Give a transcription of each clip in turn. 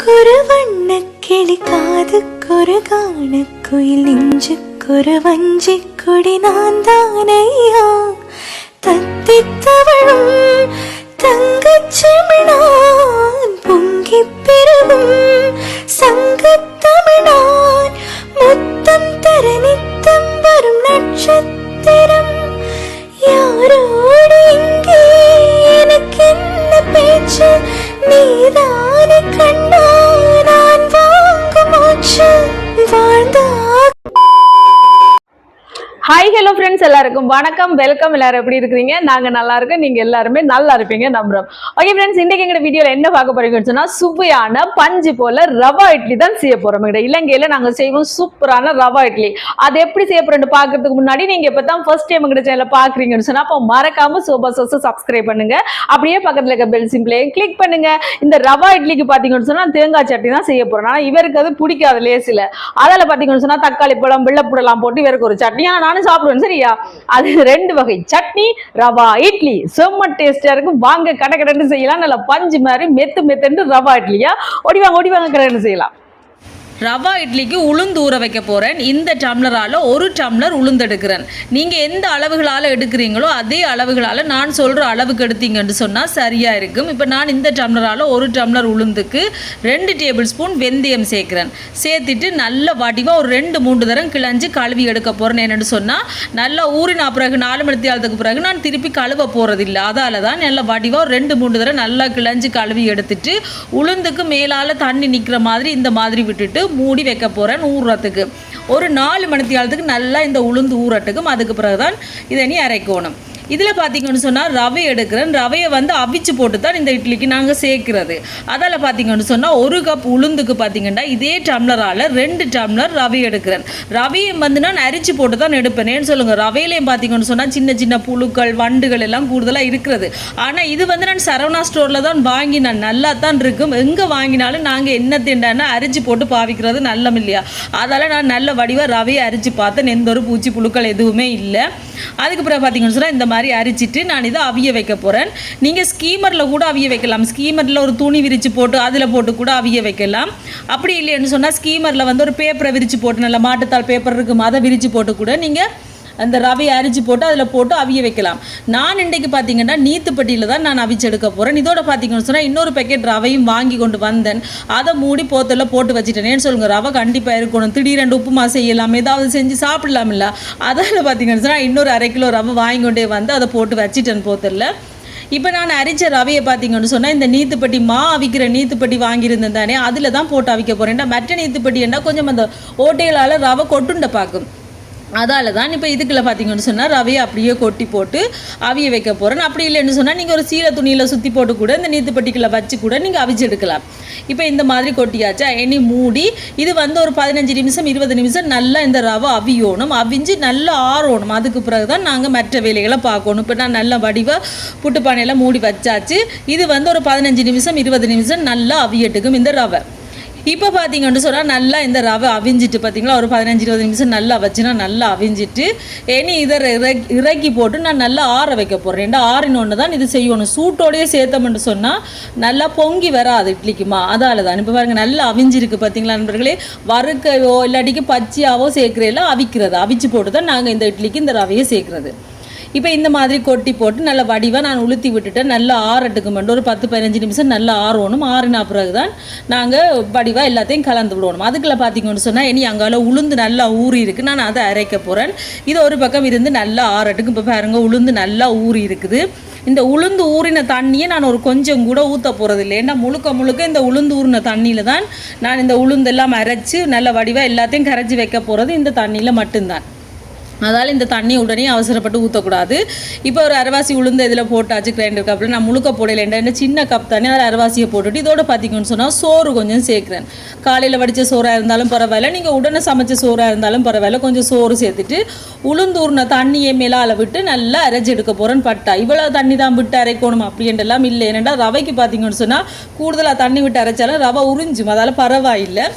கண்ணுக்குரு வண்ணக்கிளி காதுக்குரு காணக்குயில் நெஞ்சுக்குரு வஞ்சி கொடி நான் தானையா தத்தித்தவளும் தங்கச்செமிழான் பொங்கி பெருகும் சங்கத்தமிழான் முத்தம் தர நித்தம் வரும் நட்சத்திரம் யாரோடு இங்கே எனக்கு என்ன பேச்சு நீதானே கண்ணா நான் வாங்கும் மூச்சு வாழ்ந்தா. ஹாய் ஹலோ ஃப்ரெண்ட்ஸ், எல்லாருக்கும் வணக்கம், வெல்கம். எல்லாரும் எப்படி இருக்கிறீங்க? நாங்க நல்லா இருக்கோம், நீங்க எல்லாருமே நல்லா இருப்பீங்க நம்புறோம். ஓகே ஃப்ரெண்ட்ஸ், இன்னைக்கு எங்க வீடியோல என்ன பார்க்க போறீங்கன்னு சொன்னா சுவையான பஞ்சு போல ரவா இட்லி தான் செய்ய போறோம். இலங்கையில நாங்க செய்வோம் சூப்பரான ரவா இட்லி. அது எப்படி செய்ய போறோம்னு பாக்குறதுக்கு முன்னாடி நீங்க இப்பதான் ஃபர்ஸ்ட் டைம் எங்க சேனலை பாக்குறீங்கன்னு சொன்னா அப்போ மறக்காம சூப்பர் சோஸ் சப்ஸ்கிரைப் பண்ணுங்க. அப்படியே பக்கத்துல இருக்க பெல் சிம்பிளையும் கிளிக் பண்ணுங்க. இந்த ரவா இட்லிக்கு பாத்தீங்கன்னு சொன்னா தேங்காய் சட்னி தான் செய்ய போறோம். ஆனா இவருக்கு அது பிடிக்காது லேசில. அதில் பாத்தீங்கன்னு சொன்னா தக்காளி பழம் வெள்ளப்பூடெல்லாம் போட்டு இவருக்கு ஒரு சட்னி. நானும் சாப்பிடுவேன் சரியா. அது ரெண்டு வகை சட்னி, ரவா இட்லி செம்ம டேஸ்டா இருக்கும். வாங்க கடை கடைன்னு செய்யலாம். நல்லா பஞ்சு மாதிரி மெத்து மெத்துன்னு ரவா இட்லியா ஒடிவாங்க கடைன்னு செய்யலாம். ரவா இட்லிக்கு உளுந்து ஊற வைக்க போகிறேன். இந்த டம்ளரால் ஒரு டம்ளர் உளுந்து எடுக்கிறேன். நீங்கள் எந்த அளவுகளால் எடுக்கிறீங்களோ அதே அளவுகளால் நான் சொல்கிற அளவுக்கு எடுத்தீங்கன்னு சொன்னால் சரியாக இருக்கும். இப்போ நான் இந்த டம்ளரால் ஒரு டம்ளர் உளுந்துக்கு 2 டேபிள் ஸ்பூன் வெந்தயம் சேர்க்குறேன். சேர்த்துட்டு நல்ல வடிவாக ஒரு 2-3 தரம் கிளஞ்சி கழுவி எடுக்க போகிறேன். என்னென்னு சொன்னால் நல்லா ஊறினா பிறகு 4 மணி நேரத்துக்கு பிறகு நான் திருப்பி கழுவ போகிறதில்லை. அதால் தான் நல்ல வடிவாக ஒரு 2-3 தரம் நல்லா கிளஞ்சி கழுவி எடுத்துட்டு உளுந்துக்கு மேலால் தண்ணி நிற்கிற மாதிரி இந்த மாதிரி விட்டுட்டு மூடி வைக்க போறேன் ஊறுறதுக்கு. ஒரு 4 மணி நேரத்துக்கு நல்லா இந்த உளுந்து ஊறட்டுக்கும். அதுக்கு பிறகுதான் இதை நீ அரைக்கணும். இதில் பார்த்தீங்கன்னு சொன்னால் ரவை எடுக்கிறேன். ரவையை அவிச்சு போட்டு தான் இந்த இட்லிக்கு நாங்கள் சேர்க்கிறது. அதில் பார்த்தீங்கன்னு சொன்னால் 1 கப் உளுந்துக்கு பார்த்தீங்கன்னா இதே டம்ளரால் 2 டம்ளர் ரவை எடுக்கிறேன். ரவையை நான் அரிச்சு போட்டு தான் எடுப்பேன். ஏன்னு சொல்லுங்கள், ரவையிலையும் பார்த்தீங்கன்னு சொன்னால் சின்ன சின்ன புழுக்கள் வண்டுகள் எல்லாம் கூடுதலாக இருக்கிறது. ஆனால் இது நான் சரவணா ஸ்டோரில் தான் வாங்கினேன். நல்லா தான் இருக்கும். எங்கே வாங்கினாலும் நாங்கள் என்ன திண்டானா அரிச்சு போட்டு பாவிக்கிறது நல்லம் இல்லையா. அதால் நான் நல்ல வடிவாக ரவையை அரிச்சு பார்த்தேன். எந்த ஒரு பூச்சி புழுக்கள் எதுவுமே இல்லை. அதுக்கு பிறகு பார்த்தீங்கன்னு சொன்னால் இந்த மாதிரி அரிச்சிட்டு நான் இதை அவிய வைக்க போகிறேன். நீங்கள் ஸ்கீமரில் கூட அவிய வைக்கலாம். ஸ்கீமரில் ஒரு துணி விரித்து போட்டு அதில் போட்டு கூட அவிய வைக்கலாம். அப்படி இல்லைன்னு சொன்னால் ஸ்கீமரில் ஒரு பேப்பரை விரித்து போட்டு நல்ல மாட்டுத்தாள் பேப்பர் இருக்கும் அதை விரித்து போட்டு கூட நீங்கள் அந்த ரவையை அரிச்சு போட்டு அதில் போட்டு அவிய வைக்கலாம். நான் இன்றைக்கு பார்த்தீங்கன்னா நீத்துப்பட்டியில் தான் நான் அவிச்சு எடுக்க போகிறேன். இதோட பார்த்தீங்கன்னு சொன்னால் இன்னொரு பேக்கெட் ரவையும் வாங்கி கொண்டு வந்தேன். அதை மூடி போத்தில் போட்டு வச்சுட்டேன். ஏன்னு சொல்லுங்கள், ரவை கண்டிப்பாக இருக்கணும். திடீரெண்டு உப்புமா செய்யலாம், ஏதாவது செஞ்சு சாப்பிடலாம் இல்லை. அதில் பார்த்தீங்கன்னு சொன்னால் இன்னொரு 1/2 கிலோ ரவை வாங்கி கொண்டே வந்து அதை போட்டு வச்சுட்டேன் போத்தில். இப்போ நான் அரிச்ச ரவையை பார்த்தீங்கன்னு சொன்னால் இந்த நீத்துப்பட்டி அவிக்கிற நீத்துப்பட்டி வாங்கியிருந்தேன் தானே, அதில் தான் போட்டு அவிக்க போகிறேன். மற்ற நீத்துப்பட்டி என்ன கொஞ்சம் அந்த ஓட்டைகளால் ரவை கொட்டுண்ட பார்க்கும். அதால் தான் இப்போ இதுக்குள்ள பார்த்தீங்கன்னு சொன்னால் ரவையை அப்படியே கொட்டி போட்டு அவிய வைக்க போகிறேன். அப்படி இல்லைன்னு சொன்னால் நீங்கள் ஒரு சீலை துணியில் சுற்றி போட்டு கூட இந்த நீத்துப்பட்டிக்குள்ளே வச்சு கூட நீங்கள் அவிச்சு எடுக்கலாம். இப்போ இந்த மாதிரி கொட்டியாச்சா இனி மூடி இது ஒரு 15 நிமிஷம் 20 நிமிஷம் நல்லா இந்த ரவை அவியணும். அவிஞ்சு நல்லா ஆறணும். அதுக்கு பிறகு தான் நாங்கள் மற்ற வேலைகளை பார்க்கணும். இப்போ நான் நல்லா வடிவாக புட்டுப்பானையெல்லாம் மூடி வச்சாச்சு. இது ஒரு 15 நிமிஷம் 20 நிமிஷம் நல்லா அவியட்டுக்கும் இந்த ரவை. இப்போ பார்த்தீங்கன்னு சொன்னால் நல்லா இந்த ரவை அவிஞ்சிட்டு பார்த்தீங்களா, ஒரு 15-20 நிமிஷம் நல்லா வச்சுனா நல்லா அவிஞ்சிட்டு இனி இதை இறக்கி போட்டு நான் நல்லா ஆற வைக்க போகிறேன். ஆறினொன்று தான் இது செய்யணும். சூட்டோடையே சேர்த்தோம்னு சொன்னால் நல்லா பொங்கி வராது இட்லிக்குமா. அதால் தான் இப்போ பாருங்கள் நல்லா அவிஞ்சிருக்கு பார்த்தீங்களா நண்பர்களே. வறுக்கையோ இல்லாட்டிக்கு பச்சையாவோ சேர்க்குறதில்ல, அவிக்கிறது. அவிச்சு போட்டு தான் நாங்கள் இந்த இட்லிக்கு இந்த ரவையை சேர்க்குறது. இப்போ இந்த மாதிரி கொட்டி போட்டு நல்லா வடிவாக நான் உளுத்தி விட்டுட்டேன். நல்லா ஆறட்டுக்கு மட்டும் ஒரு 10-15 நிமிஷம் நல்லா ஆறணும். ஆறினா பிறகு தான் நாங்கள் வடிவாக எல்லாத்தையும் கலந்து விடணும். அதுக்குள்ள பார்த்தீங்கன்னு சொன்னால் இனி அங்கால உளுந்து நல்லா ஊறி இருக்குது. நான் அதை அரைக்க போகிறேன். இது ஒரு பக்கம் இருந்து நல்லா ஆறட்டுக்கு. இப்போ பாருங்கள் உளுந்து நல்லா ஊறி இருக்குது. இந்த உளுந்து ஊறின தண்ணியை நான் ஒரு கொஞ்சம் கூட ஊற்ற போகிறது இல்லை. ஏன்னா முழுக்க இந்த உளுந்து ஊறின தண்ணியில் தான் நான் இந்த உளுந்தெல்லாம் அரைச்சி நல்ல வடிவாக எல்லாத்தையும் கரைச்சி வைக்க போகிறது இந்த தண்ணியில் மட்டும்தான். அதால் இந்த தண்ணி உடனே அவசரப்பட்டு ஊற்றக்கூடாது. இப்போ ஒரு அரைவாசி உளுந்து இதில் போட்டாச்சு கிரைண்டர் கப்பில். நான் முழுக்க போடலை, என்ன சின்ன கப் தண்ணி அதில் அரைவாசியை போட்டுட்டு இதோட பார்த்தீங்கன்னு சொன்னால் சோறு கொஞ்சம் சேர்க்குறேன். காலையில் வடித்த சோறாக இருந்தாலும் பரவாயில்ல, நீங்கள் உடனே சமைச்ச சோறாக இருந்தாலும் பரவாயில்ல, கொஞ்சம் சோறு சேர்த்துட்டு உளுந்தூர்ன தண்ணியை மேலால் விட்டு நல்லா அரைச்சி எடுக்க போகிறேன்னு பட்டா. இவ்வளோ தண்ணி தான் விட்டு அரைக்கணும் அப்படின்றலாம் இல்லை. ஏன்னா ரவைக்கு பார்த்தீங்கன்னு சொன்னால் கூடுதலாக தண்ணி விட்டு அரைச்சாலும் ரவை உறிஞ்சும், அதால் பரவாயில்லை.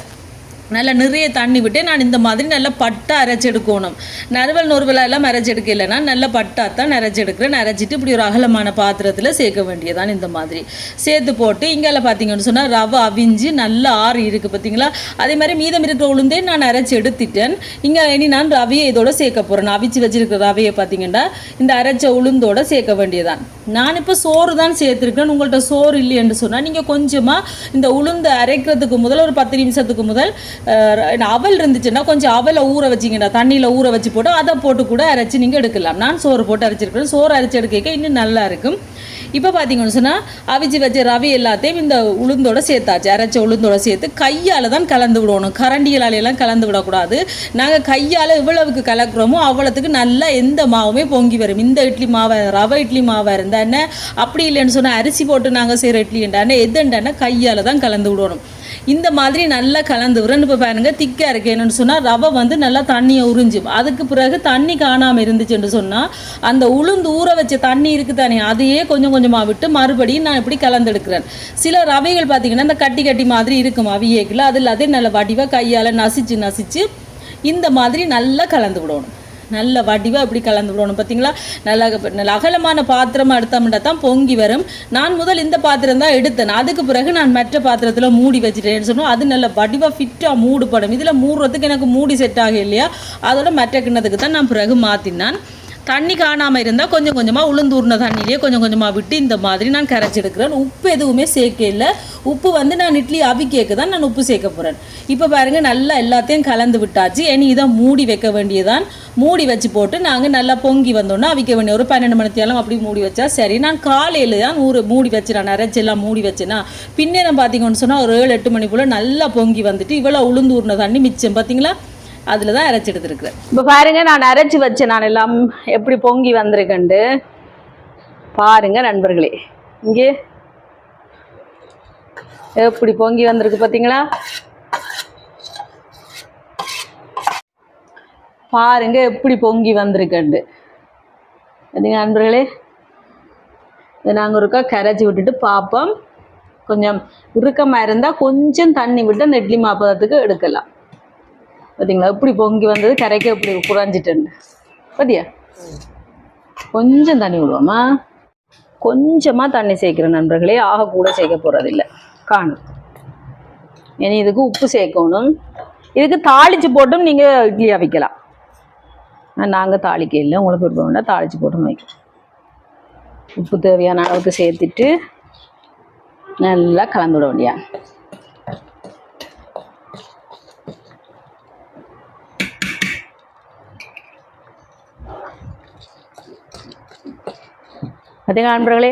நல்லா நிறைய தண்ணி விட்டு நான் இந்த மாதிரி நல்லா பட்டா அரைச்செடுக்கணும். நறுவல் எல்லாம் அரைச்செடுக்க இல்லைன்னா நல்லா பட்டாத்தான் அரைச்செடுக்கிறேன். அரைச்சிட்டு இப்படி ஒரு அகலமான பாத்திரத்தில் சேர்க்க வேண்டியதான். இந்த மாதிரி சேர்த்து போட்டு இங்கெல்லாம் பார்த்தீங்கன்னு சொன்னால் ரவை அவிஞ்சு நல்லா ஆறி இருக்குது பார்த்தீங்களா. அதே மாதிரி மீதம் இருக்கிற உளுந்தே நான் அரைச்சி எடுத்துட்டேன். இங்கே இனி நான் ரவையை இதோட சேர்க்க போகிறேன். அவிச்சு வச்சிருக்கிற ரவையை பார்த்தீங்கன்னா இந்த அரைச்ச உளுந்தோட சேர்க்க வேண்டியதான். நான் இப்போ சோறு தான் சேர்த்துருக்கேன். உங்கள்கிட்ட சோறு இல்லைன்னு சொன்னால் நீங்கள் கொஞ்சமாக இந்த உளுந்து அரைக்கிறதுக்கு முதல் ஒரு 10 நிமிஷத்துக்கு முதல் அவல் இருந்துச்சுன்னா கொஞ்சம் அவலை ஊற வச்சிங்கடா, தண்ணியில் ஊற வச்சு போட்டு அதை போட்டு கூட அரைச்சி நீங்கள் எடுக்கலாம். நான் சோறு போட்டு அரைச்சிருக்கிறேன். சோறு அரைச்சி எடுக்க இன்னும் நல்லா இருக்கும். இப்போ பார்த்தீங்கன்னு சொன்னால் அவிச்சு வச்ச ரவி எல்லாத்தையும் இந்த உளுந்தோட சேர்த்தாச்சு. அரைச்ச உளுந்தோட சேர்த்து கையால் தான் கலந்து விடணும். கரண்டிகளாலையெல்லாம் கலந்து விடக்கூடாது. நாங்கள் கையால் எவ்வளவுக்கு கலக்குறோமோ அவ்வளோத்துக்கு நல்லா எந்த மாவுமே பொங்கி வரும். இந்த இட்லி மாவை ரவை இட்லி மாவாக இருந்தானே, அப்படி இல்லைன்னு சொன்னால் அரிசி போட்டு நாங்கள் செய்கிற இட்லிண்டானே எதுண்டானே கையால் தான் கலந்து விடணும். இந்த மாதிரி நல்லா கலந்து விடுறேன். இப்போ பாருங்க திக்காக இருக்கு. என்னென்னு சொன்னால் ரவை வந்து நல்லா தண்ணியை உறிஞ்சும். அதுக்கு பிறகு தண்ணி காணாமல் இருந்துச்சுன்னு சொன்னால் அந்த உளுந்து ஊற வச்ச தண்ணி இருக்குது தானே, அதையே கொஞ்சம் கொஞ்சமாக விட்டு மறுபடியும் நான் இப்படி கலந்தெடுக்கிறேன். சில ரவைகள் பார்த்தீங்கன்னா இந்த கட்டி கட்டி மாதிரி இருக்கும் அவியேக்கில், அது எல்லாத்தையும் நல்ல வடிவாக கையால் நசிச்சு இந்த மாதிரி நல்லா கலந்து விடணும். நல்ல வடிவாக இப்படி கலந்து விடணும். பார்த்தீங்களா, நல்ல அகலமான பாத்திரமாக எடுத்தோம்னா தான் பொங்கி வரும். நான் முதல் இந்த பாத்திரம் தான் எடுத்தேன். அதுக்கு பிறகு நான் மற்ற பாத்திரத்தில் மூடி வச்சுட்டேன்னு சொன்னோம். அது நல்ல வடிவாக ஃபிட்டாக மூடுபடும். இதில் மூடுறதுக்கு எனக்கு மூடி செட் ஆக இல்லையா, அதோட மற்ற கிண்ணத்துக்கு தான் நான் பிறகு மாற்றினான். தண்ணி காணாமல் இருந்தால் கொஞ்சம் கொஞ்சமாக உளுந்தூர்ன தண்ணியிலே கொஞ்சம் கொஞ்சமாக விட்டு இந்த மாதிரி நான் கரைச்செடுக்கிறேன். உப்பு எதுவுமே சேர்க்க இல்லை. உப்பு வந்து நான் இட்லி அவிக்கேக்கு தான் நான் உப்பு சேர்க்க போகிறேன். இப்போ பாருங்கள் நல்லா எல்லாத்தையும் கலந்து விட்டாச்சு. இனி இதை மூடி வைக்க வேண்டியதான். மூடி வச்சு போட்டு நாங்கள் நல்லா பொங்கி வந்தோன்னா அவிக்க வேண்டிய ஒரு 12 மணித்தியாலும் அப்படி மூடி வச்சா சரி. நான் காலையில் தான் மூடி வச்சு நான் அரைச்செல்லாம் மூடி வச்சேன்னா பின்னேரம் பார்த்தீங்கன்னு சொன்னால் ஒரு 7-8 மணிக்குள்ளே நல்லா பொங்கி வந்துட்டு இவ்வளோ உளுந்தூர்ன தண்ணி மிச்சம் பார்த்தீங்களா, அதில் தான் அரைச்சி எடுத்துருக்குறேன். இப்போ பாருங்க நான் அரைச்சி வச்சேன். நான் எல்லாம் எப்படி பொங்கி வந்திருக்கேன்ட்டு பாருங்க நண்பர்களே. இங்கே எப்படி பொங்கி வந்திருக்கு பார்த்தீங்களா, பாருங்க எப்படி பொங்கி வந்திருக்கேன்ட்டு. பார்த்தீங்க நண்பர்களே, இதை நாங்கள் ஒருக்கா கரைச்சி விட்டுட்டு பார்ப்போம். கொஞ்சம் இறுக்கமாக இருந்தால் கொஞ்சம் தண்ணி விட்டு அந்த இட்லி மாப்பதத்துக்கு எடுக்கலாம். பார்த்தீங்களா எப்படி பொங்கி வந்தது, கரைக்க எப்படி குறைஞ்சிட்டேன்னு பார்த்தியா. கொஞ்சம் தண்ணி விடுவோமா, கொஞ்சமாக தண்ணி சேர்க்குறேன் நண்பர்களே, ஆக கூட சேர்க்க போகிறதில்ல காணும். இனி இதுக்கு உப்பு சேர்க்கணும். இதுக்கு தாளித்து போட்டும் நீங்கள் இட்லி அவிக்கலாம். நாங்கள் தாளிக்க இல்லை, உங்களுக்கு விருப்பம் வேண்டாம் தாளித்து போட்டும் வைக்கலாம். உப்பு தேவையான அளவுக்கு சேர்த்துட்டு நல்லா கலந்து விட வேண்டியா. பார்த்தீங்களா நண்பர்களே,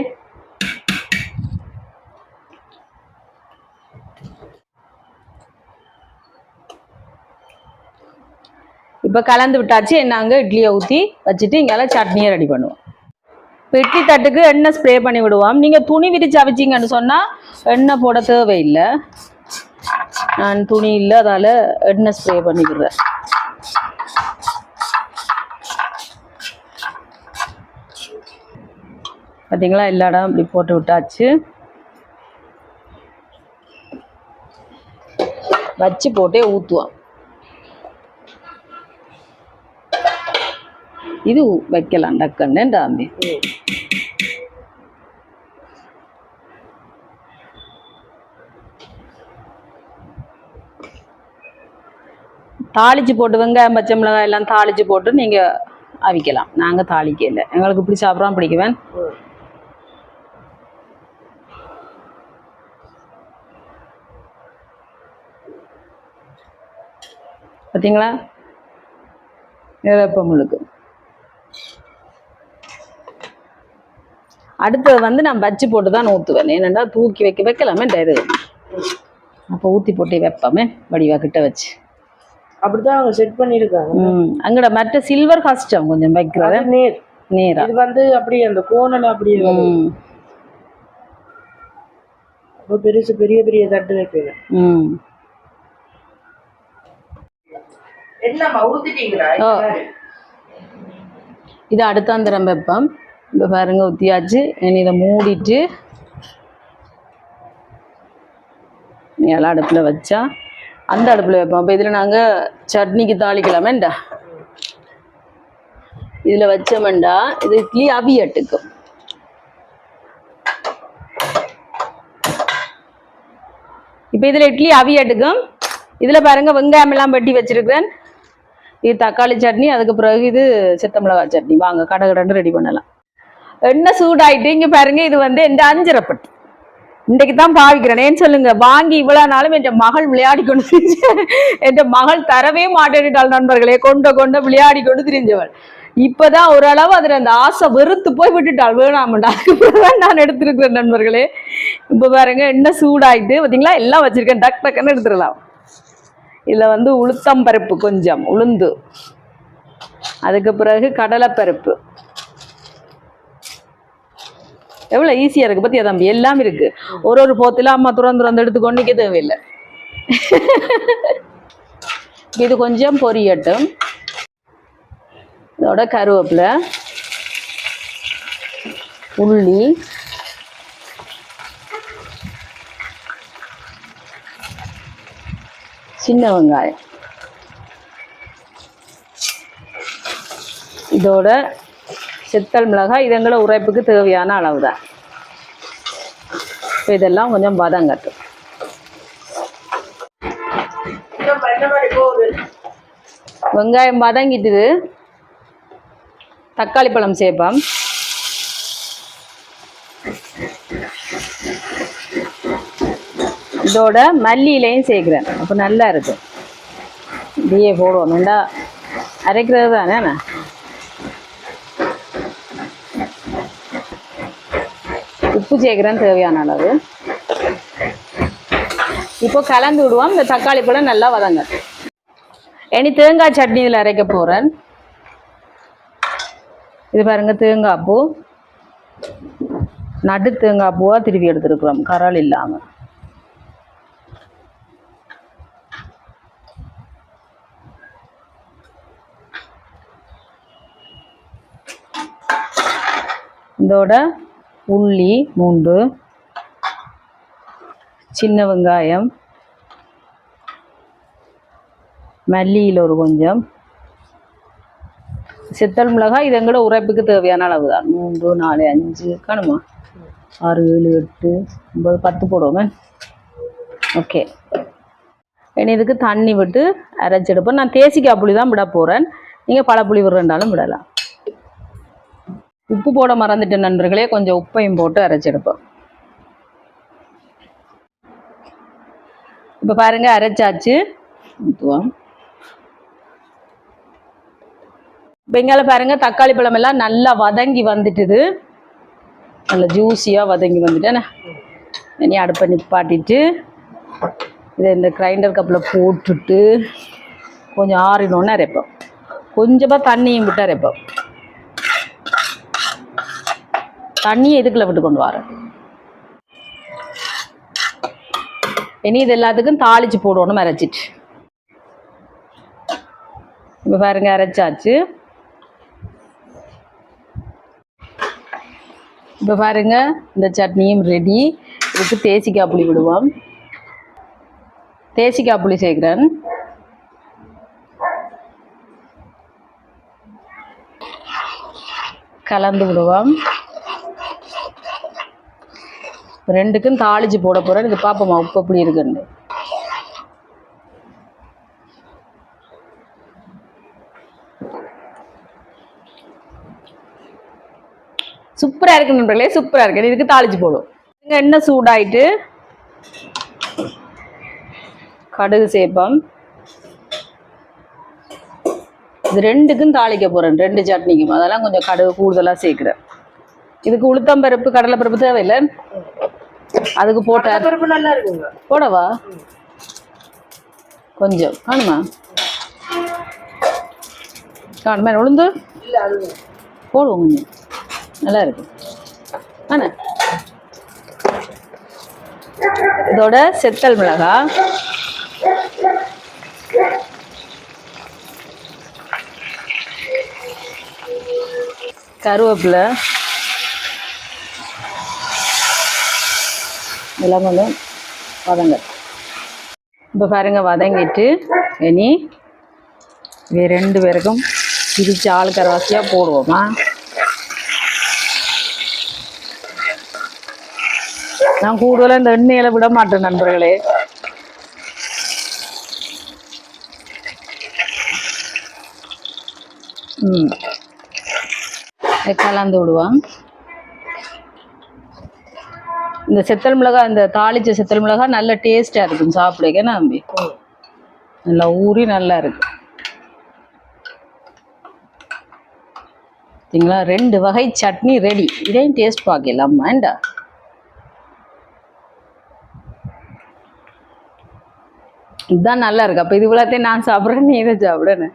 இப்போ கலந்து விட்டாச்சு. நாங்கள் இட்லியை ஊற்றி வச்சுட்டு இங்கெல்லாம் சட்னியை ரெடி பண்ணுவோம். இப்போ இட்லி தட்டுக்கு எண்ணெய் ஸ்ப்ரே பண்ணி விடுவோம். நீங்கள் துணி விரிச்சு அவிச்சிங்கன்னு சொன்னால் எண்ணெய் போட தேவையில்லை. நான் துணி இல்லை, அதால் எண்ணெய் ஸ்ப்ரே பண்ணிக்கிறேன். பார்த்தீங்களா, எல்லா இடம் இப்படி போட்டு விட்டாச்சு. வச்சு போட்டே ஊற்றுவோம். இது வைக்கலாம் டக்குன்னு டாம்பி. தாளிச்சு போட்டு வெங்காயம் பச்சை மிளகாய் எல்லாம் தாளிச்சு போட்டு நீங்கள் அவிக்கலாம். நாங்கள் தாளிக்க இல்லை, எங்களுக்கு இப்படி சாப்பிட்றோம் பிடிக்குவேன். பார்த்தீங்களா, வெப்பம் முழுக்கு. அடுத்தது வந்து நான் வச்சு போட்டு தான் ஊற்றுவேன். ஏன்னா தூக்கி வைக்கலாமே டயரு. அப்போ ஊற்றி போட்டு வைப்பமே வடிவா கிட்ட வச்சு. அப்படிதான் அவங்க செட் பண்ணியிருக்காங்க. அங்கட மற்ற சில்வர் கஷ்டம் கொஞ்சம் வைக்கிறது நேரா. இது வந்து அப்படி அந்த கோணல் அப்படியே பெருசு பெரிய பெரிய தட்டு வைக்கணும். இது அடுத்தாந்திரம் வைப்போம். இப்போ பாருங்க ஊற்றியாச்சு. இதை மூடிட்டு எல்லாம் அடுப்பில் வச்சா அந்த அடுப்பில் வைப்போம். அப்போ இதில் நாங்கள் சட்னிக்கு தாளிக்கலாமேண்டா. இதில் வச்சோம்டா இது இட்லி அவியட்டுக்கும். இப்போ இதில் இட்லி அவியட்டுக்கும். இதில் பாருங்க வெங்காயம் எல்லாம் வெட்டி வச்சிருக்கிறேன். இது தக்காளி சட்னி, அதுக்கு பிறகு இது சித்த மிளகாய் சட்னி. வாங்க கடகடன்னு ரெடி பண்ணலாம். எண்ணெய் சூடாயிட்டு இங்கே பாருங்க, இது வந்து எந்த அஞ்சரைப்பட்டு இன்றைக்கு தான் பாவிக்கிறேன். ஏன்னு சொல்லுங்க, வாங்கி இவ்வளவு நாளும் என் மகள் விளையாடி கொண்டு திரிஞ்சவள். என் மகள் தரவே மாட்டேன்ட்டாள் நண்பர்களே. கொண்ட விளையாடி கொண்டு திரிஞ்சவள். இப்பதான் ஓரளவு அதுல அந்த ஆசை வெறுத்து போய் விட்டுட்டாள், வேணாமண்டா. அதுக்குதான் நான் எடுத்திருக்கிறேன் நண்பர்களே. இப்ப பாருங்க எண்ணெய் சூடாயிட்டு பார்த்தீங்களா, எல்லாம் வச்சிருக்கேன். டக் டக்குன்னு எடுத்துடலாம். இதுல வந்து உளுத்தம் பருப்பு, கொஞ்சம் உளுந்து, அதுக்கு பிறகு கடலைப்பருப்பு. எவ்வளவு ஈஸியா இருக்கு பத்தியா தம்பி, எல்லாம் இருக்கு. ஒரு போத்துல அம்மா துறந்து எடுத்துக்கொண்டு தேவையில்லை. இது கொஞ்சம் பொரியட்டும். இதோட கருவேப்பிலை, உள்ளி, சின்ன வெங்காயம், இதோட சித்தல் மிளகாய். இது எங்களை உரைப்புக்கு தேவையான அளவு தான். இப்போ இதெல்லாம் கொஞ்சம் வதங்கட்டும். வெங்காயம் வதங்கிட்டுது. தக்காளி பழம் சேர்ப்போம். இதோட மல்லியிலையும் சேர்க்குறேன். அப்போ நல்லா இருக்கும். இதையே போடுவோம். நல்லா அரைக்கிறது தானே. உப்பு சேர்க்குறேன் தேவையான அளவு. இப்போ கலந்து விடுவோம். இந்த தக்காளி பழம் நல்லா வதங்க. இனி தேங்காய் சட்னி இதில் அரைக்க போகிறேன். இது பாருங்க, தேங்காய் பூ, நடு தேங்காய் பூவாக திருப்பி எடுத்துருக்குறோம், கரால் இல்லாமல். இதோட உள்ளி 3, சின்ன வெங்காயம், மல்லியில் ஒரு கொஞ்சம், சித்தல் மிளகாய். இது எங்களோட உரைப்புக்கு தேவையான அளவு தான். 3, 4, 5 காணுமா, 6, 7, 8, 9, 10 போடுவோமே. ஓகே. இனி இதுக்கு தண்ணி விட்டு அரைச்செடுப்பேன். நான் தேசிக்காய் புளி தான் விட போகிறேன். நீங்கள் பழப்புளி விடுறேன்டாலும் விடலாம். உப்பு போட மறந்துட்டேன் நண்பர்களே. கொஞ்சம் உப்பையும் போட்டு அரைச்செடுப்போம். இப்போ பாருங்க அரைச்சாச்சு. ஊற்றுவோம். இப்போ இங்கால பாருங்க தக்காளி பழம் எல்லாம் நல்லா வதங்கி வந்துட்டுது. நல்லா ஜூஸியாக வதங்கி வந்துட்டேண்ணே. இனி அடுப்பை நிப்பாட்டிட்டு இதை இந்த கிரைண்டர் கப்பில் போட்டுட்டு கொஞ்சம் ஆறினோன்னு அரைப்போம். கொஞ்சமாக தண்ணியும் விட்டு அரைப்போம். தண்ணியை இதுக்குள்ள விட்டு கொண்டு வரேன். இனி இது எல்லாத்துக்கும் தாளிச்சு போடணும் அரைச்சிட்டு. இப்போ பாருங்க அரைச்சாச்சு. இப்போ பாருங்க இந்த சட்னியும் ரெடி. இதுக்கு தேசிக்காய் புளி விடுவோம். தேசிக்காய் புளி சேர்க்குறேன். கலந்து விடுவோம். ரெண்டுக்கும் தாளிச்சு போட போகிறேன். இது பார்ப்போமா உப்பு எப்படி இருக்குன்னு. சூப்பராக இருக்கு நண்பர்களே, சூப்பராக இருக்கு. இதுக்கு தாளிச்சு போடும். எண்ணெய் சூடாயிட்டு கடுகு சேர்ப்போம். இது ரெண்டுக்கும் தாளிக்க போகிறேன், 2 சட்னிக்கும். அதெல்லாம் கொஞ்சம் கடுகு கூடுதலாக சேர்க்குறேன். இதுக்கு உளுத்தம்பருப்பு கடலைப்பருப்பு தேவையில்லை. அதுக்கு போட்ட பருப்பு நல்லா இருக்குங்க. போடவா கொஞ்சம் காணுமா, காணுமா உளுந்து போடுவோம். கொஞ்சம் நல்லா இருக்கு. ஆனா இதோட செத்தல் மிளகாய், கருவேப்பிலை, இதெல்லாம் கொஞ்சம் வதங்க. இப்போ பாருங்க வதங்கிட்டு இனி இது 2 பேருக்கும் பிரித்து ஆள் கரவாசியாக போடுவோமா. நான் கூடுதலாக இந்த எண்ணெயில விட மாட்டேன் நண்பர்களே. கலந்து விடுவான். இந்த செத்தல் மிளகாய், இந்த தாளிச்ச செத்தல் மிளகாய் நல்ல டேஸ்டாக இருக்கும் சாப்பிடுங்க நம்பி. நல்லா ஊறி நல்லா இருக்கு. பார்த்தீங்களா 2 வகை சட்னி ரெடி. இதையும் டேஸ்ட் பார்க்கலாம் வேண்டா. இதுதான் நல்லா இருக்கு. அப்போ இது இவ்வளோத்தையும் நான் சாப்பிட்றேன், நீ இதை சாப்பிடுன்னு.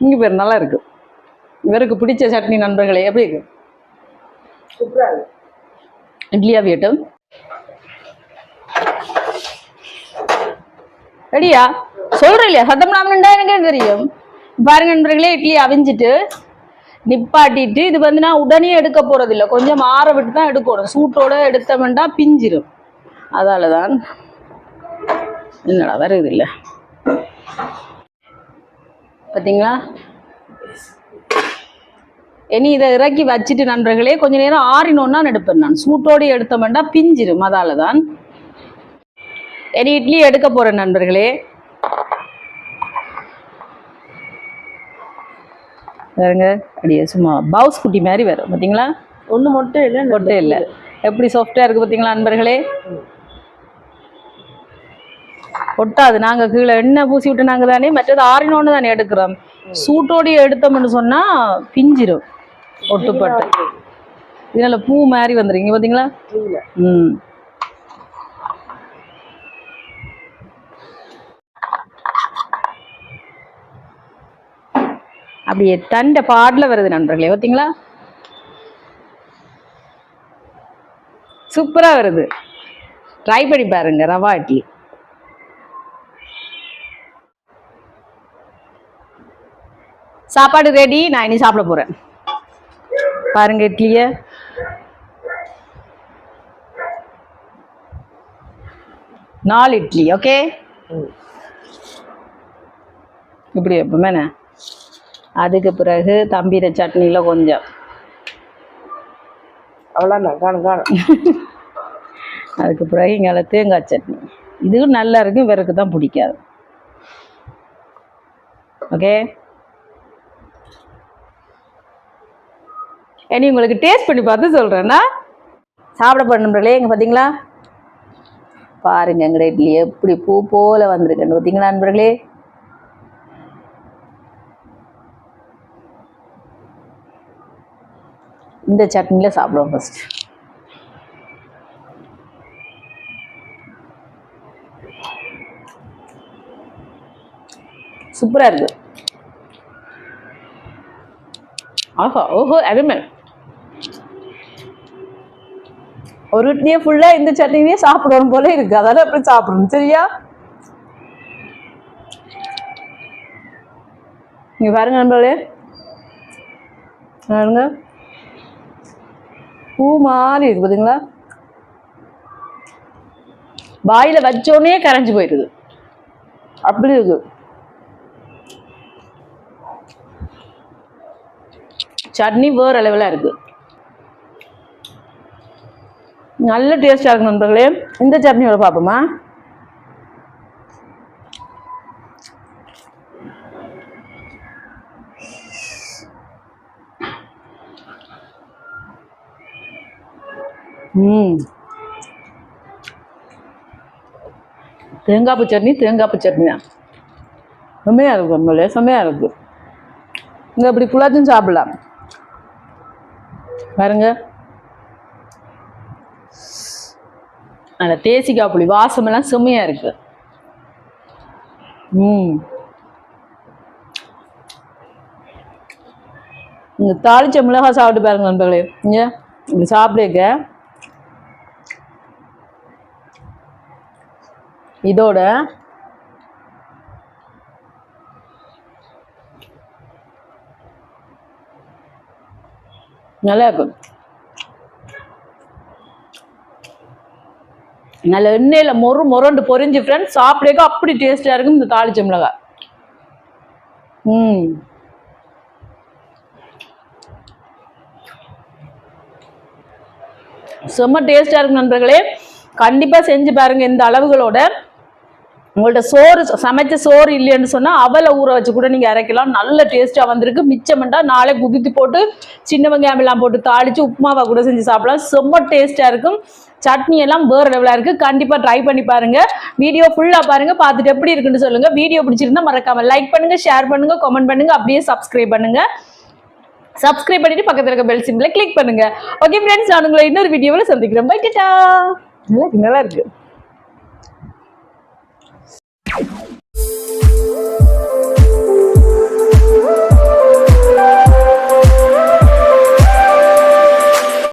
இங்கே பேர் நல்லா இருக்கு. இவருக்கு பிடிச்ச சட்னி நண்பர்களே. எப்படி இருக்கு? சூப்பராக இருக்கு. இட்லியா வீட்டும் ரெடியா சொல்கிறேன் இல்லையா? சத்தம் இல்லாமல்ண்டா எனக்கே தெரியும். பாருங்க நண்பர்களே, இட்லி அவிஞ்சிட்டு நிப்பாட்டிட்டு இது வந்து நான் உடனே எடுக்க போகிறது இல்லை, கொஞ்சம் ஆற விட்டு தான் எடுக்கணும். சூட்டோடு எடுத்தோம்னா பிஞ்சிடும். அதால தான் என்னடா வருது இல்லை. பார்த்தீங்களா? இனி இதை இறக்கி வச்சுட்டு நண்பர்களே கொஞ்ச நேரம் ஆறினோன்னா எடுப்பேன். நான் சூட்டோடு எடுத்தோம்னா பிஞ்சிடும். அதால தான் இனி இட்லி எடுக்க போகிறேன் நண்பர்களே. பாருங்க, அப்படியே சும்மா பவுஸ் குட்டி மாதிரி வரும். பார்த்தீங்களா? ஒன்று மொட்டை இல்லை, மொட்டை இல்லை. எப்படி சாஃப்டாக இருக்குது பார்த்தீங்களா நண்பர்களே? ஒட்டாது. நாங்கள் கீழே எண்ணெய் பூசி விட்டு நாங்கள் தானே மற்றது ஆறினோன்னு தானே எடுக்கிறோம். சூட்டோடு எடுத்தோம்னு சொன்னால் பிஞ்சிடும், ஒட்டுப்பட்டு. இதனால் பூ மாதிரி வந்துருங்க பார்த்தீங்களா? அப்படியே தண்டை பாட்டில் வருது நண்பர்களே. பார்த்தீங்களா? சூப்பராக வருது. ட்ரை பண்ணி பாருங்க ரவா இட்லி. சாப்பாடு ரெடி. நான் இனி சாப்பிட போகிறேன். பாருங்க இட்லியை. நாலு இட்லி. ஓகே, இப்படி எப்பவுமே. அதுக்கு பிறகு தம்பீர சட்னியில் கொஞ்சம் அவ்வளோதான் காணும் காணும். அதுக்கு பிறகு இங்கே தேங்காய் சட்னி. இதுவும் நல்லா இருக்கும், இவருக்கு தான் பிடிக்காது. ஓகே, இனி உங்களுக்கு டேஸ்ட் பண்ணி பார்த்து சொல்கிறேன்னா சாப்பிட பண்ணுறீங்களே. இங்கே பார்த்தீங்களா? பாருங்க எங்கட இட்லி எப்படி பூ போல வந்திருக்குன்னு பார்த்தீங்களா நண்பர்களே? இந்த சட்னியில் சாப்பிடுவோம் ஃபர்ஸ்ட். சூப்பராக இருக்கு. ஆஹா, ஓஹோ, அருமை. ஒரு இட்லியே ஃபுல்லாக இந்த சட்னியே சாப்பிடணும் போல இருக்கு. அதெல்லாம் எப்படி சாப்பிடணும் சரியா? நீங்க பாருங்க நண்பர்களே, பாருங்க பூ மாதிரி இருக்கு பார்த்தீங்களா? வாயில வச்சோடனே கரைஞ்சி போயிடுது, அப்படி இருக்கு. சட்னி வேற அளவில் இருக்கு, நல்ல டேஸ்டா இருக்கு நண்பர்களே. இந்த சட்னியோட பார்ப்போமா? தேங்காய் சட்னி, தேங்காய் சட்னி தான் செம்மையா இருக்கு நண்பர்களே, செம்மையா இருக்கு. இங்க இப்படி குழாச்சும் சாப்பிடலாம் பாருங்க. அந்த தேசிக்காய் புளி வாசமெல்லாம் செம்மையா இருக்கு. இந்த தாளிச்ச மிளகாய் சாப்பிட்டு பாருங்க நண்பர்களே. இங்க இப்படி சாப்பிடுங்க. இதோட நல்லா இருக்கும். நல்ல எண்ணெயில் மொரண்டு பொரிஞ்சு ஃப்ரெண்ட்ஸ், சாப்பிடக்க அப்படி டேஸ்டாக இருக்கும் இந்த தாளிச்ச மிளகாய். செம்ம டேஸ்டாக இருக்கும் நண்பர்களே. கண்டிப்பாக செஞ்சு பாருங்க இந்த அளவுகளோட. உங்கள்ட்ட சமைச்ச சோறு இல்லைன்னு சொன்னால் அவலை ஊற வச்சு கூட நீங்கள் அரைக்கலாம். நல்ல டேஸ்ட்டாக வந்திருக்கு. மிச்சமெண்டா நாளை குதித்து போட்டு சின்ன வெங்காயம் எல்லாம் போட்டு தாளித்து உப்புமாவை கூட செஞ்சு சாப்பிடலாம். செம்ம டேஸ்ட்டாக இருக்கும். சட்னி எல்லாம் வேறு லெவலாக இருக்குது. கண்டிப்பாக ட்ரை பண்ணி பாருங்கள். வீடியோ ஃபுல்லாக பாருங்கள், பார்த்துட்டு எப்படி இருக்குன்னு சொல்லுங்கள். வீடியோ பிடிச்சிருந்தா மறக்காமல் லைக் பண்ணுங்கள், ஷேர் பண்ணுங்கள், கமெண்ட் பண்ணுங்கள், அப்படியே சப்ஸ்கிரைப் பண்ணுங்கள். சப்ஸ்கிரைப் பண்ணிட்டு பக்கத்தில் இருக்க பெல் சிம்பிளை கிளிக் பண்ணுங்கள். ஓகே ஃப்ரெண்ட்ஸ், நான் உங்களை இன்னொரு வீடியோவில் சந்திக்கிறேன். பை டாடா. நல்லா இருக்கு.